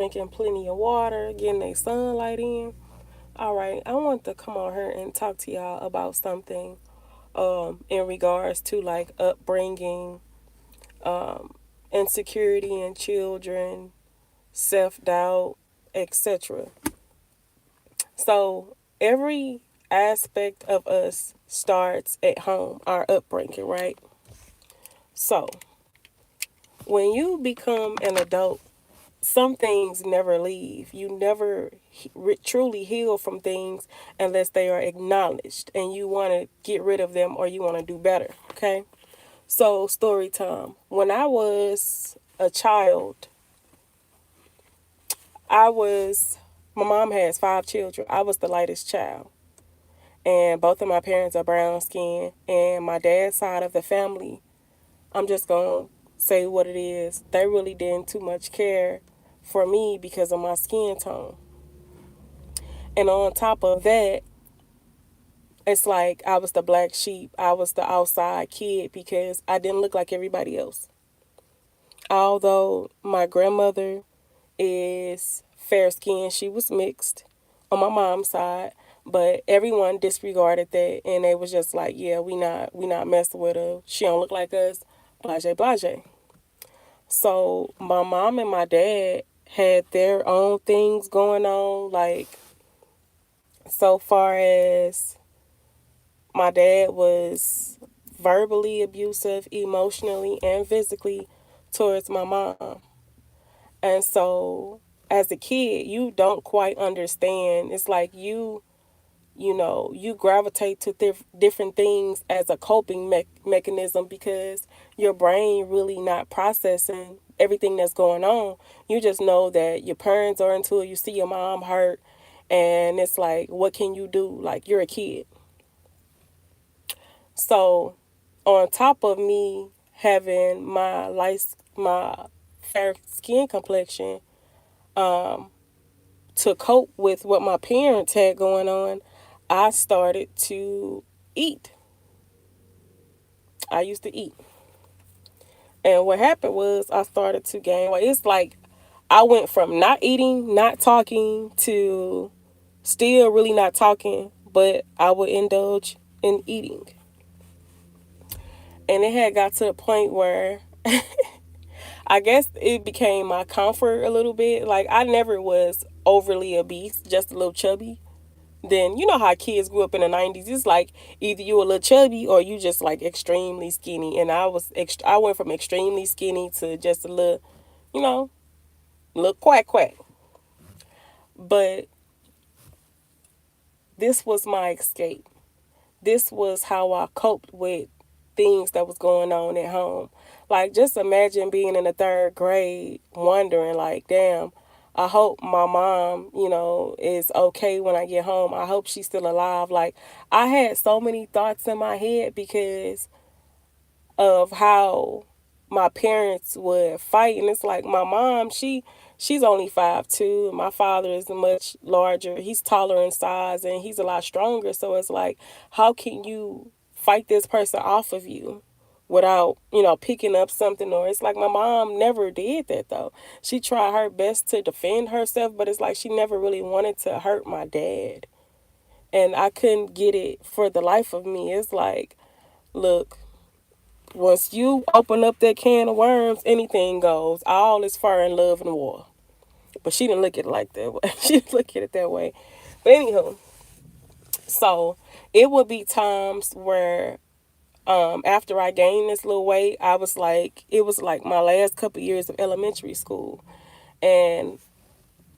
drinking plenty of water, getting their sunlight in. All right, I want to come on here and talk to y'all about something in regards to like upbringing, um, insecurity in children, self doubt, etc. So every aspect of us starts at home, our upbringing, right? So when you become an adult, some things never leave. You never truly heal from things unless they are acknowledged and you want to get rid of them or you want to do better. Okay. So, story time. When I was a child, I was, my mom has 5 children. I was the lightest child. And both of my parents are brown skinned. And my dad's side of the family, I'm just going to say what it is. They really didn't too much care for me because of my skin tone. And on top of that, it's like I was the black sheep. I was the outside kid because I didn't look like everybody else. Although my grandmother is fair skinned, she was mixed on my mom's side, but everyone disregarded that and they was just like, yeah, we not messing with her. She don't look like us. Blase blase. So my mom and my dad had their own things going on, like so far as my dad was verbally abusive, emotionally, and physically towards my mom. And so, as a kid, you don't quite understand. It's like you gravitate to different things as a coping mechanism because your brain really not processing everything that's going on. You just know that your parents are into it. You see your mom hurt, and it's like, what can you do? Like, you're a kid. So, on top of me having my fair skin complexion, to cope with what my parents had going on, I started to eat. I used to eat. And what happened was I started to gain weight. It's like I went from not eating, not talking to still really not talking, but I would indulge in eating. And it had got to the point where I guess it became my comfort a little bit. Like I never was overly obese, just a little chubby. Then you know how kids grew up in the 90s. It's like either you a little chubby or you just like extremely skinny. And I went from extremely skinny to just a little, you know, little quack quack. But this was my escape. This was how I coped with things that was going on at home. Like just imagine being in the third grade wondering like, damn, I hope my mom, is okay when I get home. I hope she's still alive. Like I had so many thoughts in my head because of how my parents would fight, and it's like my mom, she's only 5'2". My father is much larger. He's taller in size and he's a lot stronger. So it's like, how can you fight this person off of you without, picking up something? Or it's like my mom never did that though. She tried her best to defend herself, but it's like she never really wanted to hurt my dad. And I couldn't get it for the life of me. It's like, look, once you open up that can of worms, anything goes. All is fire and love and war. But she didn't look at it like that way. She didn't look at it that way. But anywho, so it would be times where after I gained this little weight, it was like my last couple years of elementary school. And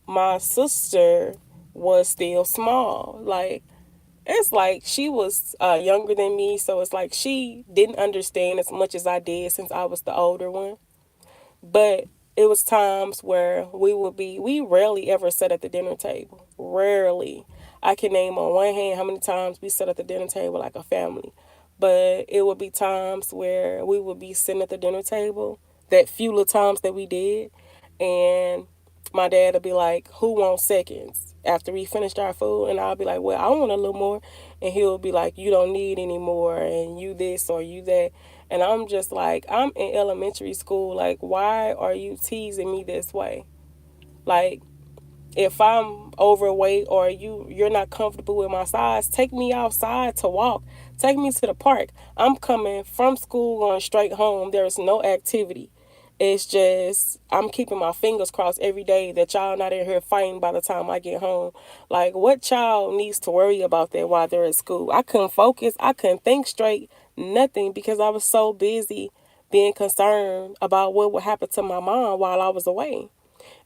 my sister was still small. Like, it's like she was younger than me, so it's like she didn't understand as much as I did since I was the older one. But it was times where we rarely ever sat at the dinner table. Rarely. I can name on one hand how many times we sat at the dinner table like a family. But it would be times where we would be sitting at the dinner table, that few little times that we did, and my dad would be like, who wants seconds? After we finished our food, and I'll be like, well, I want a little more. And he'll be like, you don't need any more, and you this or you that. And I'm just like, I'm in elementary school. Like, why are you teasing me this way? Like, if I'm overweight or you're not comfortable with my size, take me outside to walk. Take me to the park. I'm coming from school going straight home. There's no activity. It's just I'm keeping my fingers crossed every day that y'all not in here fighting by the time I get home. Like, what child needs to worry about that while they're at school? I couldn't focus. I couldn't think straight. Nothing, because I was so busy being concerned about what would happen to my mom while I was away.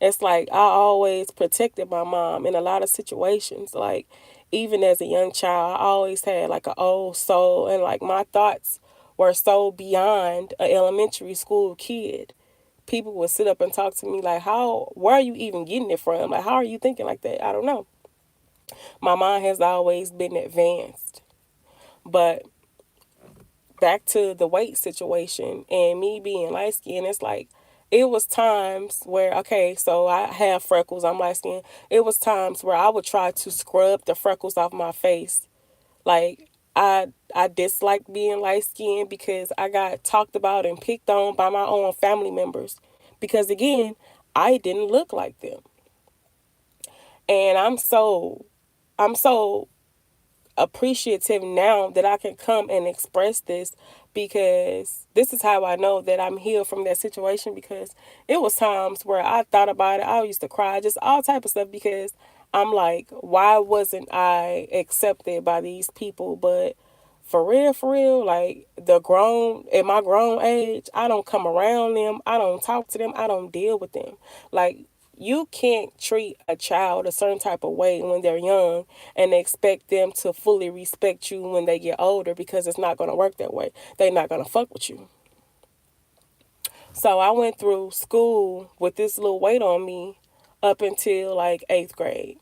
It's like I always protected my mom in a lot of situations. Like, even as a young child, I always had like an old soul, and like my thoughts were so beyond an elementary school kid. People would sit up and talk to me like, how, where are you even getting it from? Like, how are you thinking like that? I don't know. My mind has always been advanced. But back to the weight situation and me being light skinned, it's like it was times where, okay, so I have freckles, I'm light skinned. It was times where I would try to scrub the freckles off my face. Like, I dislike being light skinned because I got talked about and picked on by my own family members. Because again, I didn't look like them. And I'm so appreciative now that I can come and express this, because this is how I know that I'm healed from that situation, because it was times where I thought about it. I used to cry, just all type of stuff, because I'm like, why wasn't I accepted by these people? But for real, like the grown, at my grown age, I don't come around them. I don't talk to them. I don't deal with them. Like, you can't treat a child a certain type of way when they're young and expect them to fully respect you when they get older, because it's not going to work that way. They're not going to fuck with you. So I went through school with this little weight on me up until like eighth grade.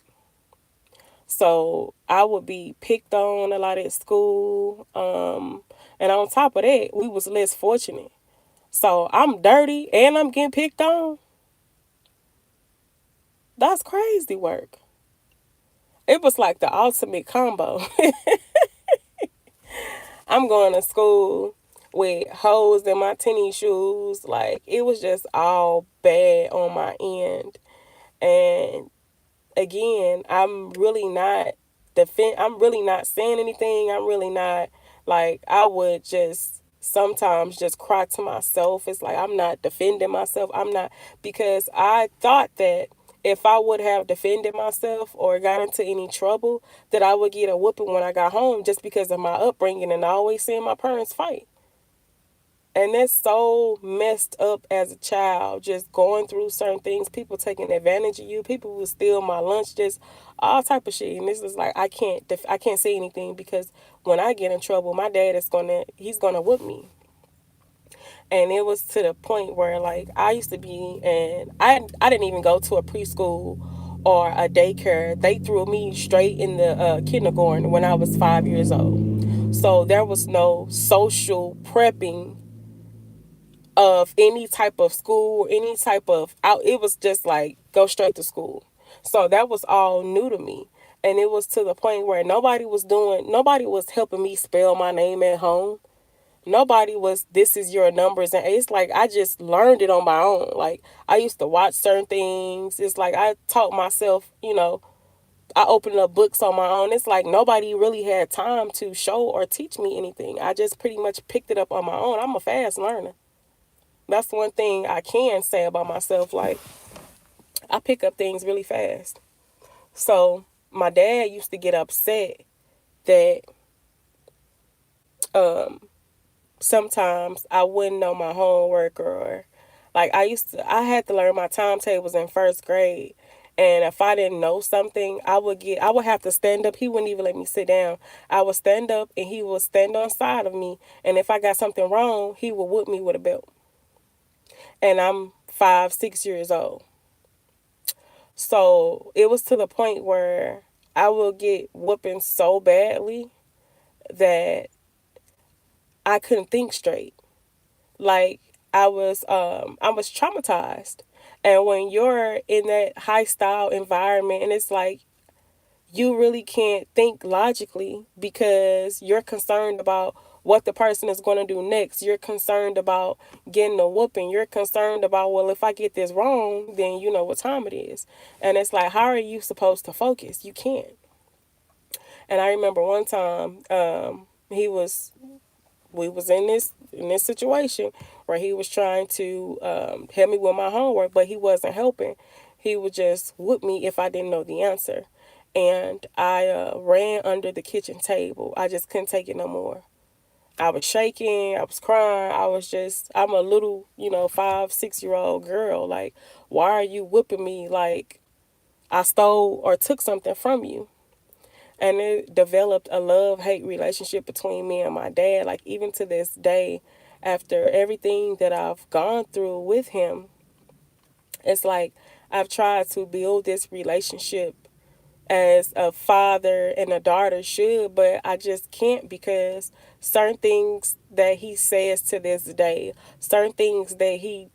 So I would be picked on a lot at school. And on top of that, we was less fortunate. So I'm dirty and I'm getting picked on. That's crazy work. It was like the ultimate combo. I'm going to school with holes in my tennis shoes. Like, it was just all bad on my end. And again, I'm really not saying anything. I'm really not, like, I would just sometimes just cry to myself. It's like I'm not defending myself. I'm not, because I thought that if I would have defended myself or got into any trouble, that I would get a whooping when I got home, just because of my upbringing and always seeing my parents fight. And that's so messed up as a child, just going through certain things, people taking advantage of you, people will steal my lunch, just all type of shit. And this is like, I can't say anything, because when I get in trouble, my dad he's gonna whoop me. And it was to the point where, like, I used to be, and I didn't even go to a preschool or a daycare. They threw me straight in the kindergarten when I was 5 years old. So there was no social prepping of any type of school, any type of out. It was just like go straight to school. So that was all new to me. And it was to the point where nobody was helping me spell my name at home. Nobody was, this is your numbers. And it's like I just learned it on my own. Like, I used to watch certain things. It's like I taught myself, I opened up books on my own. It's like nobody really had time to show or teach me anything. I just pretty much picked it up on my own. I'm a fast learner. That's one thing I can say about myself. Like, I pick up things really fast. So my dad used to get upset that um, sometimes I wouldn't know my homework, or like I had to learn my timetables in first grade. And if I didn't know something, I would have to stand up. He wouldn't even let me sit down. I would stand up and he would stand on side of me. And if I got something wrong, he would whip me with a belt. And I'm 5, 6 years old. So it was to the point where I will get whooping so badly that I couldn't think straight. Like, I was traumatized. And when you're in that high style environment, and it's like you really can't think logically because you're concerned about what the person is going to do next. You're concerned about getting a whooping. You're concerned about, well, if I get this wrong, then you know what time it is. And it's like, how are you supposed to focus? You can't. And I remember one time, we was in this situation where he was trying to help me with my homework, but he wasn't helping. He would just whoop me if I didn't know the answer. And I ran under the kitchen table. I just couldn't take it no more. I was shaking. I was crying. I'm a little, 5, 6 year old girl. Like, why are you whooping me like I stole or took something from you? And it developed a love hate relationship between me and my dad. Like, even to this day, after everything that I've gone through with him, it's like I've tried to build this relationship as a father and a daughter should, but I just can't, because certain things that he says to this day, certain things that he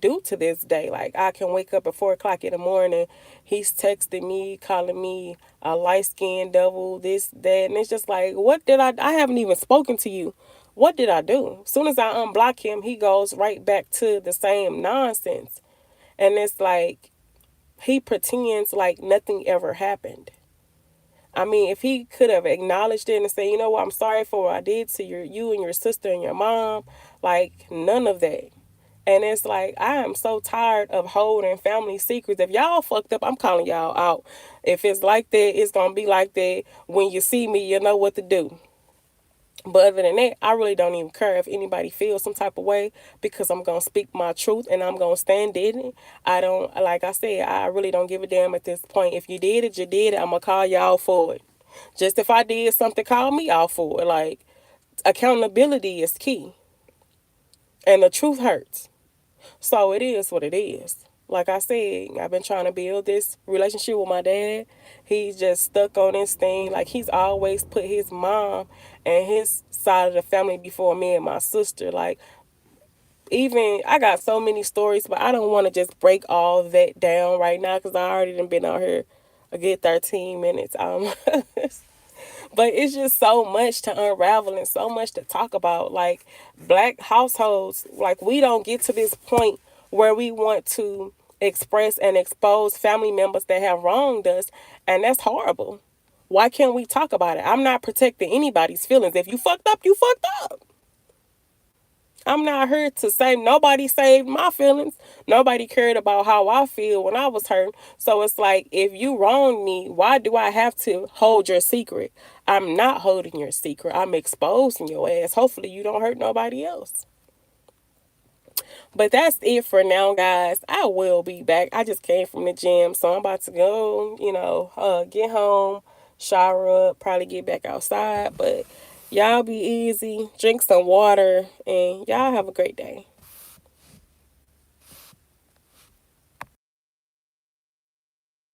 do to this day. Like, I can wake up at 4 o'clock in the morning, he's texting me, calling me a light skinned devil, this, that, and it's just like, what did I haven't even spoken to you. What did I do? As soon as I unblock him, he goes right back to the same nonsense. And it's like he pretends like nothing ever happened. I mean, if he could have acknowledged it and said, you know what, I'm sorry for what I did to you and your sister and your mom, like, none of that. And it's like, I am so tired of holding family secrets. If y'all fucked up, I'm calling y'all out. If it's like that, it's going to be like that. When you see me, you know what to do. But other than that, I really don't even care if anybody feels some type of way, because I'm going to speak my truth and I'm going to stand in it. I don't, like I said, I really don't give a damn at this point. If you did it, you did it. I'm going to call y'all for it. Just if I did something, call me out for it. Like, accountability is key. And the truth hurts. So it is what it is. Like I said, I've been trying to build this relationship with my dad. He's just stuck on this thing. Like, he's always put his mom and his side of the family before me and my sister. Like, even I got so many stories, but I don't want to just break all that down right now, because I already done been out here a good 13 minutes. But it's just so much to unravel and so much to talk about. Like, black households, like, we don't get to this point where we want to express and expose family members that have wronged us, and that's horrible. Why can't we talk about it? I'm not protecting anybody's feelings. If you fucked up, you fucked up. I'm not here to say nobody saved my feelings. Nobody cared about how I feel when I was hurt. So it's like, if you wrong me, why do I have to hold your secret? I'm not holding your secret. I'm exposing your ass. Hopefully you don't hurt nobody else. But that's it for now, guys. I will be back. I just came from the gym, so I'm about to go, get home, shower up, probably get back outside. But y'all be easy, drink some water, and y'all have a great day.